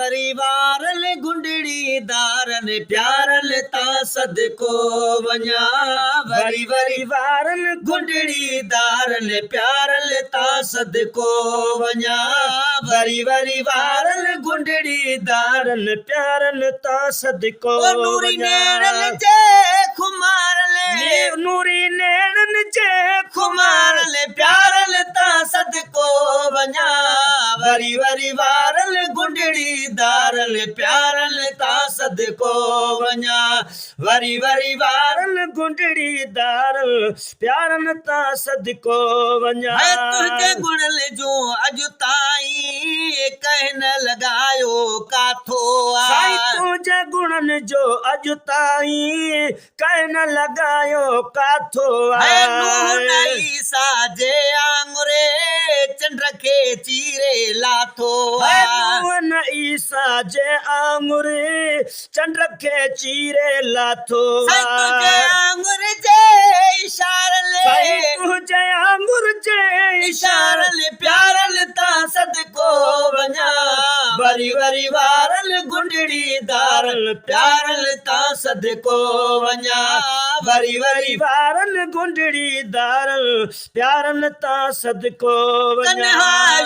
वरी वारल गुंडड़ी दारन प्यारल ता सदको वञा वरी वरी वारल गुंडड़ी दारल प्यारल ता सदको वञा वरी वरी वारल गुंडड़ी दारल प्यारल ता सदको नूरी नेड़न जे खुमारले नूरी नेड़न जे खुमारले प्यारल ता सदको वञा वरी वरी वारल गुंडड़ी दारल प्यारल ता सदको वञा वरी वरी वारल गुंडड़ी दारल प्यारल ता सदको वञा तुझे गुणल जो अॼु ताईं कहन लगायो काथो साईं तुझे गुणन जो अॼु ताईं कहन लगायो काथो नूह साजे आंगुरे चंड खे चीरे लाथो नूह ईसा जे आंगुरे चंड खे चीरे लाथो आंगुर जे इशारले तुझे आंगुर जे इशारले प्यारल ता सदको वञा वरी वरी वारल गुंडड़ी दारल प्यारल ता सदको वञा वरी वरी वारल गुंडड़ी दारल प्यारल ता सदको वञा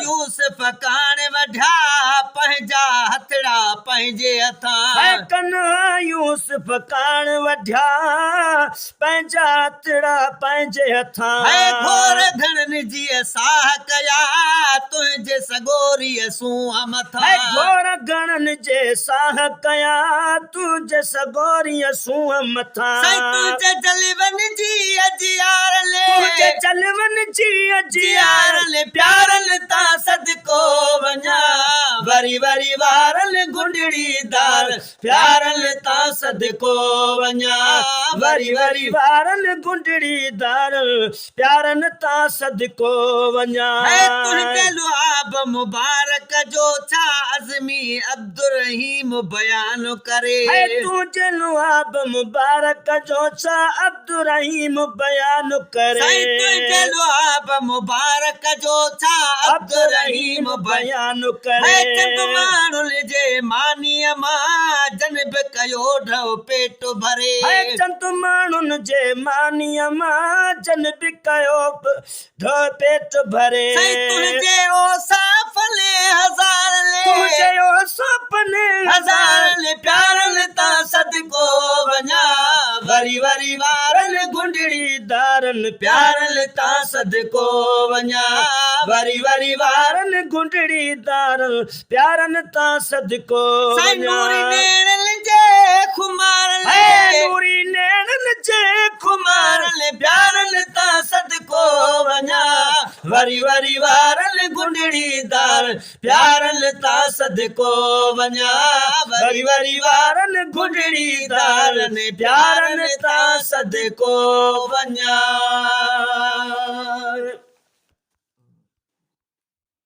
यूसुफ कान वढा पंहिंजा हथड़ा पंहिंजे हथां कन्हा यूसुफ कान वढा पंहिंजा हथड़ा पंहिंजे हथां घोर घणनि जी साह कया तुंहिंजे सगोरीअ सूंहं मथां घोर घणनि जे साह कया तुंहिंजे सगोरीअ सूंहं मथां तुंहिंजे जलवन जी अजियारले तुंहिंजे जलवन जी अजियारले प्यारल ता सदको वञा वरी वरी वारल गुंडड़ी दार प्यारल ता सदको वञा वरी वरी वारल गुंडड़ी दारल प्यारल ता सदको वञा तुंहिंजे लुआब मुबारक जो छा अज़मी अब्दुर रहीम बयान करे तुंहिंजे लुआब मुबारक जो छा अब्दुर रहीम बयान करे तुंहिंजे लुआब मुबारक जो छा अब्दुर रहीम बयान करे चंद माण्हुन जे मानीअ मां जनब कयो ढो पेट भरे चंद माण्हुन जे मानीअ मां जनब कयो ढो पेट भरे तुंहिंजे ओ साफले हज़ारले तुंहिंजे ओ साफले हज़ारले प्यारल ता सदको वञा वरी वरी वारल गुंडड़ी दारल प्यारल ता सदको वञा वरी वरी वारल गुंडड़ी दारल प्यारल ता सदको वञा नूरी नेड़न जे खुमारले नूरी नेड़न जे खुमारले प्यारल ता सदको वञा वरी वरी वारल गुंडड़ी दार प्यारल ता सदको वञा वरी वरी वारल गुंडड़ी दार ने प्यारल ता सदको वञा।